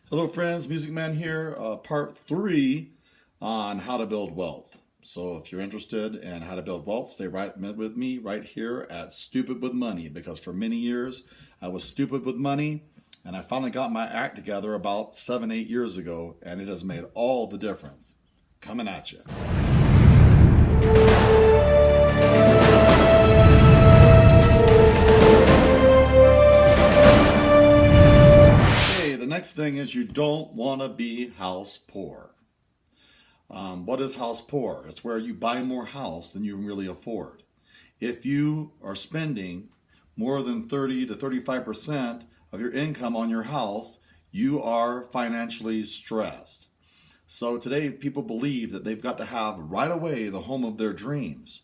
Hello friends, Music Man here, part 3 on how to build wealth. So if you're interested in how to build wealth, stay right with me right here at Stupid with Money, because for many years I was stupid with money and I finally got my act together about 7-8 years ago, and it has made all the difference. Coming at you. The next thing is you don't want to be house poor. What is house poor? It's where you buy more house than you really afford. If you are spending more than 30 to 35% of your income on your house, you are financially stressed. So today people believe that they've got to have right away the home of their dreams.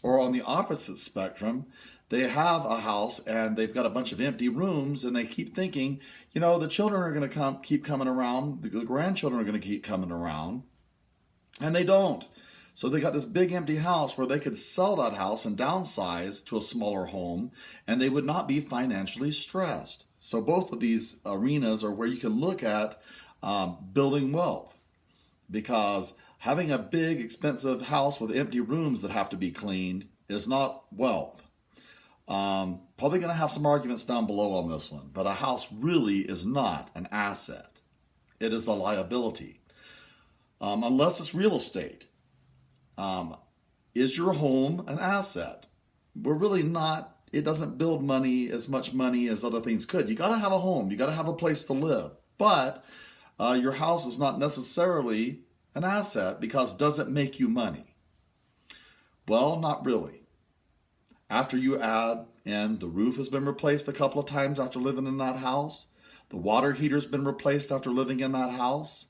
Or on the opposite spectrum, they have a house and they've got a bunch of empty rooms, and they keep thinking, the children are going to keep coming around, the grandchildren are going to keep coming around, and they don't. So they got this big empty house where they could sell that house and downsize to a smaller home, and they would not be financially stressed. So both of these arenas are where you can look at building wealth, because having a big expensive house with empty rooms that have to be cleaned is not wealth. Probably going to have some arguments down below on this one, but a house really is not an asset. It is a liability. Unless it's real estate. Is your home an asset? We're really not. It doesn't build money, as much money as other things could. You got to have a home. You got to have a place to live. But your house is not necessarily an asset, because does it make you money? Well, not really. After you add in the roof has been replaced a couple of times after living in that house, the water heater's been replaced after living in that house,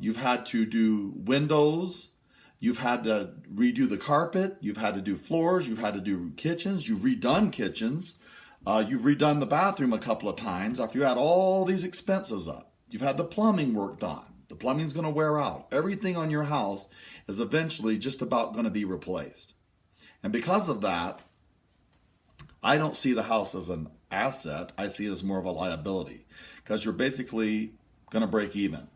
you've had to do windows, you've had to redo the carpet, you've had to do floors, you've had to do kitchens, you've redone kitchens, you've redone the bathroom a couple of times after you add all these expenses up. You've had the plumbing worked on. The plumbing's going to wear out. Everything on your house is eventually just about going to be replaced. And because of that, I don't see the house as an asset. I see it as more of a liability, because you're basically going to break even,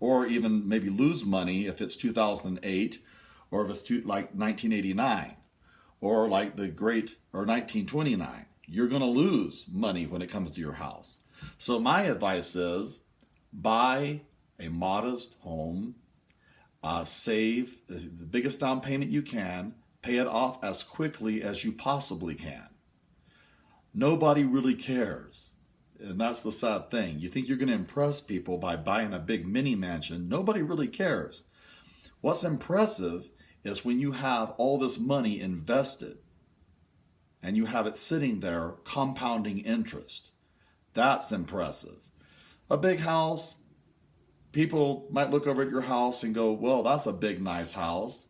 or even maybe lose money if it's 2008, or if it's like 1989, or like the great, or 1929. You're going to lose money when it comes to your house. So my advice is buy a modest home, save the biggest down payment you can, pay it off as quickly as you possibly can. Nobody really cares. And that's the sad thing. You think you're going to impress people by buying a big mini mansion. Nobody really cares. What's impressive is when you have all this money invested and you have it sitting there compounding interest. That's impressive. A big house, people might look over at your house and go, well, that's a big, nice house.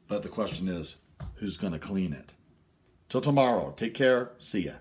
But the question is, who's going to clean it? Till tomorrow. Take care. See ya.